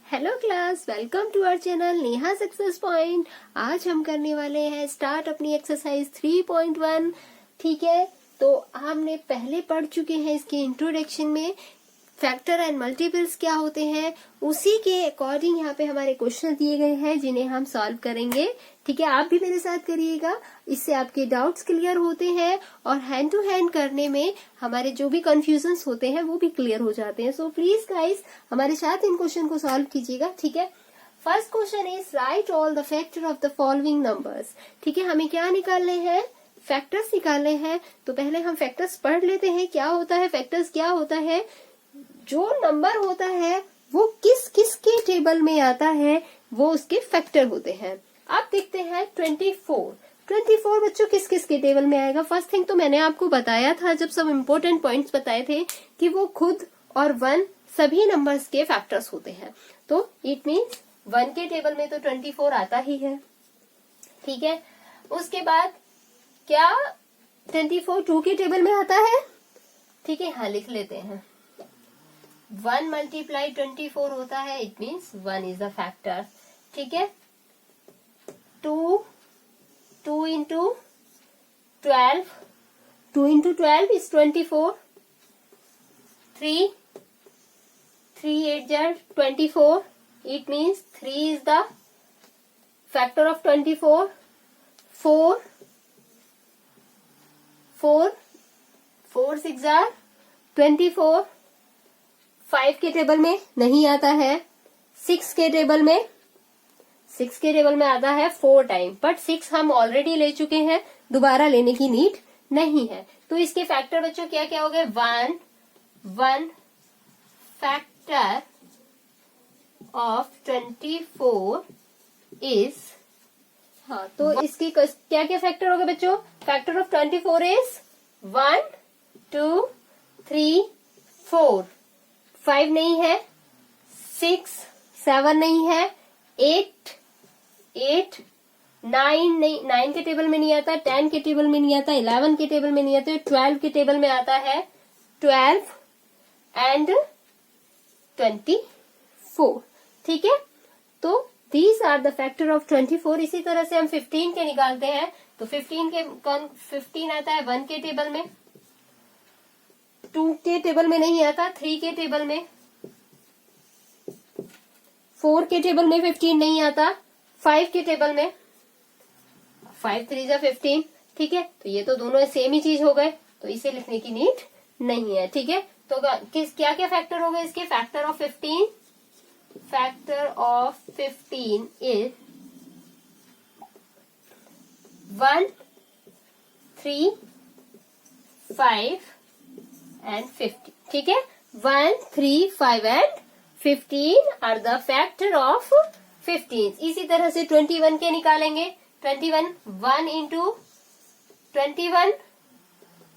Hello class, welcome to our channel Neha success point. आज हम करने वाले हैं स्टार्ट अपनी एक्सरसाइज 3.1। ठीक है, तो हमने पहले पढ़ चुके हैं इसके इंट्रोडक्शन में फैक्टर एंड मल्टीपल्स क्या होते हैं। उसी के अकॉर्डिंग यहाँ पे हमारे क्वेश्चन दिए गए हैं जिन्हें हम सॉल्व करेंगे। ठीक है, आप भी मेरे साथ करिएगा, इससे आपके डाउट्स क्लियर होते हैं और हैंड टू हैंड करने में हमारे जो भी कंफ्यूजन्स होते हैं वो भी क्लियर हो जाते हैं। सो प्लीज गाइस हमारे साथ इन क्वेश्चन को सॉल्व कीजिएगा। ठीक है, first question is right all the factor of the following numbers. ठीक है, हमें क्या निकालने हैं? फैक्टर्स निकालने हैं। तो पहले हम फैक्टर्स पढ़ लेते हैं, क्या होता है फैक्टर्स, क्या होता है। जो नंबर होता है वो किस किस के टेबल में आता है वो उसके फैक्टर होते हैं। आप देखते हैं 24 बच्चों किस किस के टेबल में आएगा। फर्स्ट थिंग तो मैंने आपको बताया था जब सब इम्पोर्टेंट पॉइंट्स बताए थे कि वो खुद और 1 सभी नंबर्स के फैक्टर्स होते हैं। तो इट मीन्स 1 के टेबल में तो 24 आता ही है। ठीक है, उसके बाद क्या 24 2 के टेबल में आता है? ठीक है, हाँ लिख लेते हैं। 1 मल्टीप्लाई 24 होता है, it means 1 is a factor. ठीक है, 2 into 12 2 into 12 is 24। 3 8 jar 24, it means 3 is the factor of 24। 4 6 jar 24। 5 के टेबल में नहीं आता है। 6 के टेबल में आता है 4 टाइम, बट 6 हम ऑलरेडी ले चुके हैं, दोबारा लेने की नीड नहीं है। तो इसके फैक्टर बच्चों क्या क्या हो गए? 1 फैक्टर ऑफ 24 इज, हाँ तो इसकी क्या क्या फैक्टर हो गए बच्चों? Factor of 24 is 1 2 3 4। 5 नहीं है, 6 7 नहीं है, 8 9 नहीं, 9 के टेबल में नहीं आता, 10 के टेबल में नहीं आता, 11 के टेबल में नहीं आता, 12 के टेबल में आता है 12 एंड 24। ठीक है, तो these are the factor of 24। इसी तरह से हम 15 के निकालते हैं। तो 15 आता है 1 के टेबल में, 2 के टेबल में नहीं आता, 3 के टेबल में, 4 के टेबल में 15 नहीं आता, 5 के टेबल में, 5 3 जा 15। ठीक है, तो ये तो दोनों सेम ही चीज हो गए, तो इसे लिखने की नीड नहीं है। ठीक है, तो किस क्या क्या फैक्टर हो गए इसके? Factor of 15 is 1 3 5 and 50। ठीक है, 1 3 5 and 15 are the factor of 15। इसी तरह से 21 के निकालेंगे। 21 1 इंटू 21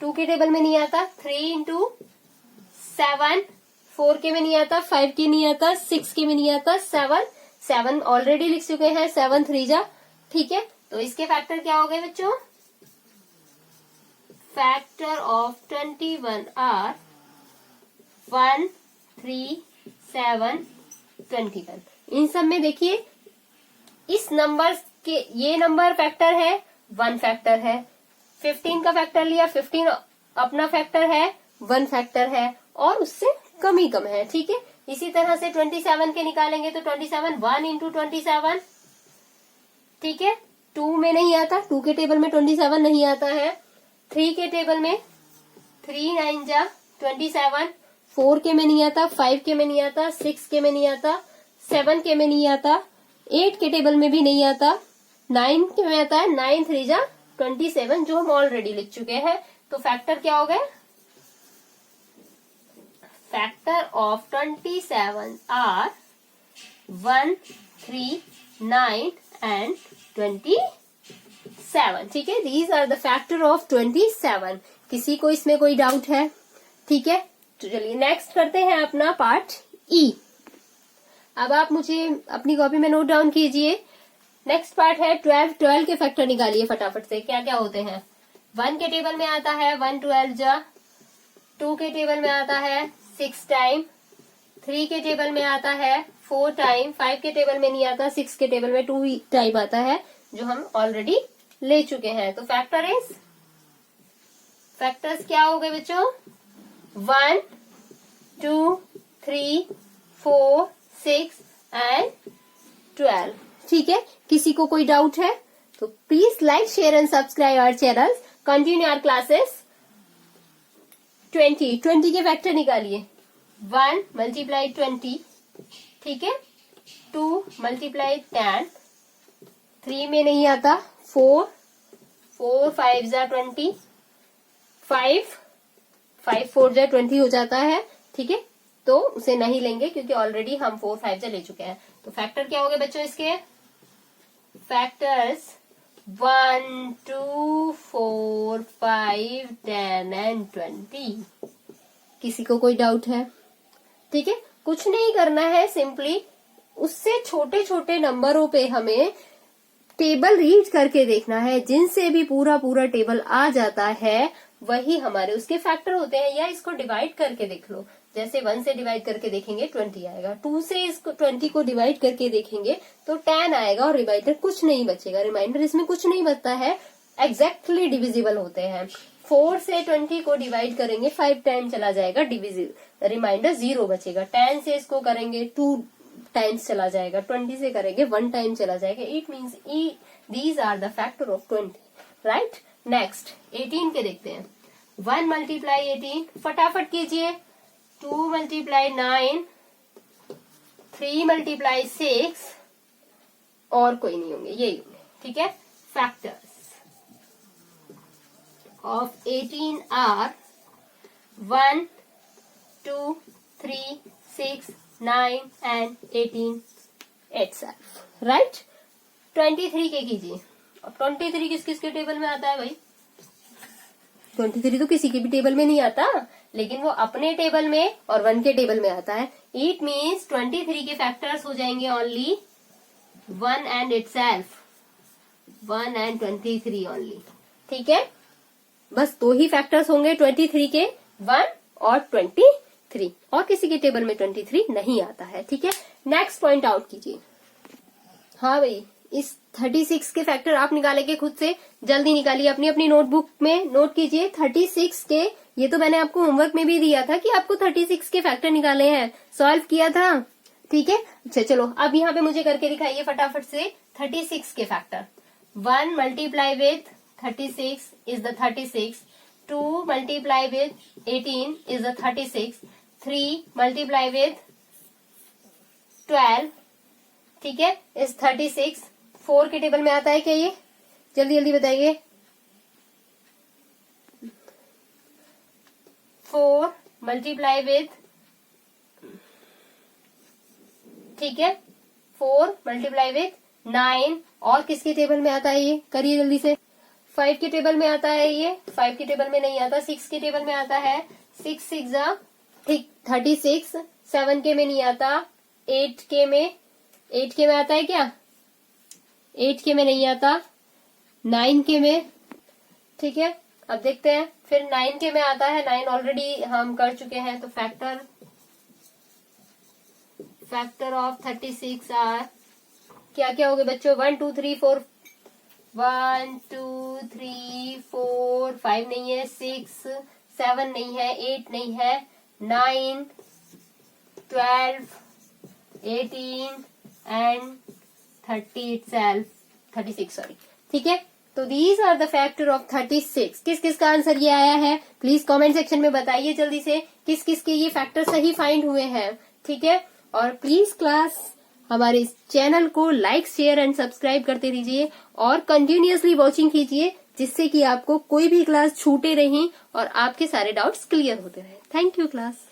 2 के टेबल में नहीं आता, 3 इंटू 7 4 के में नहीं आता, 5 के नहीं आता, 6 के में नहीं आता, 7 ऑलरेडी लिख चुके हैं, 7 3 जा। ठीक है, तो इसके फैक्टर क्या हो गए बच्चों? Factor of 21 are 1 3 7 21। इन सब में देखिए इस नंबर के ये नंबर फैक्टर है, 1 फैक्टर है। 15 का फैक्टर लिया, 15 अपना फैक्टर है, 1 फैक्टर है और उससे कम ही कम है। ठीक है, इसी तरह से 27 के निकालेंगे तो 27 1 इंटू 27। ठीक है, 2 में नहीं आता, 2 के टेबल में 27 नहीं आता है। 3 के टेबल में 3 9 जा 27। 4 के में नहीं आता, 5 के में नहीं आता, 6 के में नहीं आता, 7 के में नहीं आता, 8 के टेबल में भी नहीं आता, 9 के में आता है, 9 3 जा 27 जो हम ऑलरेडी लिख चुके हैं। तो फैक्टर क्या हो गए? Factor of 27 are 1 3 9 and 27। ठीक है, these are the factor of 27। किसी को इसमें कोई डाउट है? ठीक है, तो चलिए नेक्स्ट करते हैं अपना पार्ट ई। अब आप मुझे अपनी कॉपी में नोट डाउन कीजिए। नेक्स्ट पार्ट है 12 के फैक्टर निकालिए फटाफट से। क्या क्या होते हैं? 1 के टेबल में आता है 1 12 जा, 2 के टेबल में आता है 6 टाइम, 3 के टेबल में आता है 4 टाइम, 5 के टेबल में नहीं आता, 6 के टेबल में 2 टाइम आता है, जो हम ऑलरेडी ले चुके हैं। तो फैक्टर्स क्या हो गए बच्चों? 1, 2, 3, 4, 6 एंड 12। ठीक है, किसी को कोई डाउट है तो please like, share and subscribe our channel. Continue our classes. 20 के फैक्टर निकालिए। 1 मल्टीप्लाई 20, ठीक है, 2 मल्टीप्लाई 10, 3 में नहीं आता, 4 5 जा 20, 5 4 जा 20 हो जाता है। ठीक है, तो उसे नहीं लेंगे क्योंकि ऑलरेडी हम 4 5 जा ले चुके हैं। तो फैक्टर क्या हो गए बच्चों इसके? Factors 1, 2, 4, 5, 10 and 20। किसी को कोई डाउट है? ठीक है, कुछ नहीं करना है, सिंपली उससे छोटे छोटे नंबरों पे हमें टेबल रीड करके देखना है। जिनसे भी पूरा टेबल आ जाता है वही हमारे उसके फैक्टर होते हैं। या इसको डिवाइड करके देख लो, जैसे 1 से डिवाइड करके देखेंगे 20 आएगा, 2 से इसको 20 को डिवाइड करके देखेंगे तो 10 आएगा और रिमाइंडर कुछ नहीं बचेगा। रिमाइंडर इसमें कुछ नहीं बचता है, एग्जैक्टली डिविजिबल होते हैं। 4 से 20 को डिवाइड करेंगे 5 टाइम चला जाएगा, डिविजिबल, रिमाइंडर 0 बचेगा। 10 से इसको करेंगे 2 टाइम्स चला जाएगा, 20 से करेंगे 1 टाइम चला जाएगा। It means these are the factor of 20, right. Next 18 के देखते हैं। 1 मल्टीप्लाई 18, फटाफट कीजिए। 2 मल्टीप्लाई 9, 3 मल्टीप्लाई 6, और कोई नहीं होंगे, यही होंगे। ठीक है, factors of 18 are 1, 2, 3, 6, 9 and 18 itself, right. 23 के कीजिए। अब 23 किस किस के टेबल में आता है भाई? 23 तो किसी के भी टेबल में नहीं आता, लेकिन वो अपने टेबल में और 1 के टेबल में आता है। इट मीन्स 23 के फैक्टर्स हो जाएंगे only 1 and itself, 1 and 23 only. ठीक है, बस 2 ही फैक्टर्स होंगे 23 के, 1 और 23, और किसी के टेबल में 23 नहीं आता है। ठीक है, नेक्स्ट पॉइंट आउट कीजिए। हाँ भाई, इस 36 के फैक्टर आप निकालेंगे खुद से, जल्दी निकालिए, अपनी अपनी नोटबुक में नोट कीजिए। 36 के, ये तो मैंने आपको होमवर्क में भी दिया था कि आपको 36 के फैक्टर निकाले हैं, सॉल्व किया था। ठीक है, अच्छा चलो अब यहाँ पे मुझे करके दिखाइए फटाफट से 36 के factor. 1 multiply with 36 is the 36, 2 multiply with 18 is the 36, 3 multiply with 12, ठीक है, इज 36। 4 के टेबल में आता है क्या ये? जल्दी जल्दी बताइए। 4 मल्टीप्लाई विथ, ठीक है, 4 मल्टीप्लाई विथ 9, और किसके टेबल में आता है ये? करिए जल्दी से। 5 के टेबल में आता है ये, 5 के टेबल में नहीं आता। 6 के टेबल में आता है, 6 6 जा, ठीक, 36। 7 के में नहीं आता। 8 के में आता है क्या? 8 के में नहीं आता। 9 के में, ठीक है, अब देखते हैं। फिर 9 के में आता है, 9 ऑलरेडी हम कर चुके हैं। तो फैक्टर ऑफ 36 आर क्या क्या हो गए बच्चों? 1 2 3 4, 1 2 3 4, 5 नहीं है, 6 7 नहीं है, 8 नहीं है, 9 12 18 एंड 36 सॉरी। ठीक है, तो these are the factor of 36। किस किस का आंसर ये आया है प्लीज कमेंट सेक्शन में बताइए जल्दी से, किस किस के ये फैक्टर सही फाइंड हुए हैं। ठीक है, और प्लीज क्लास हमारे चैनल को लाइक, शेयर एंड सब्सक्राइब करते रहिए और कंटिन्यूअसली वॉचिंग कीजिए, जिससे कि आपको कोई भी क्लास छूटे नहीं और आपके सारे डाउट्स क्लियर होते रहे। Thank you class.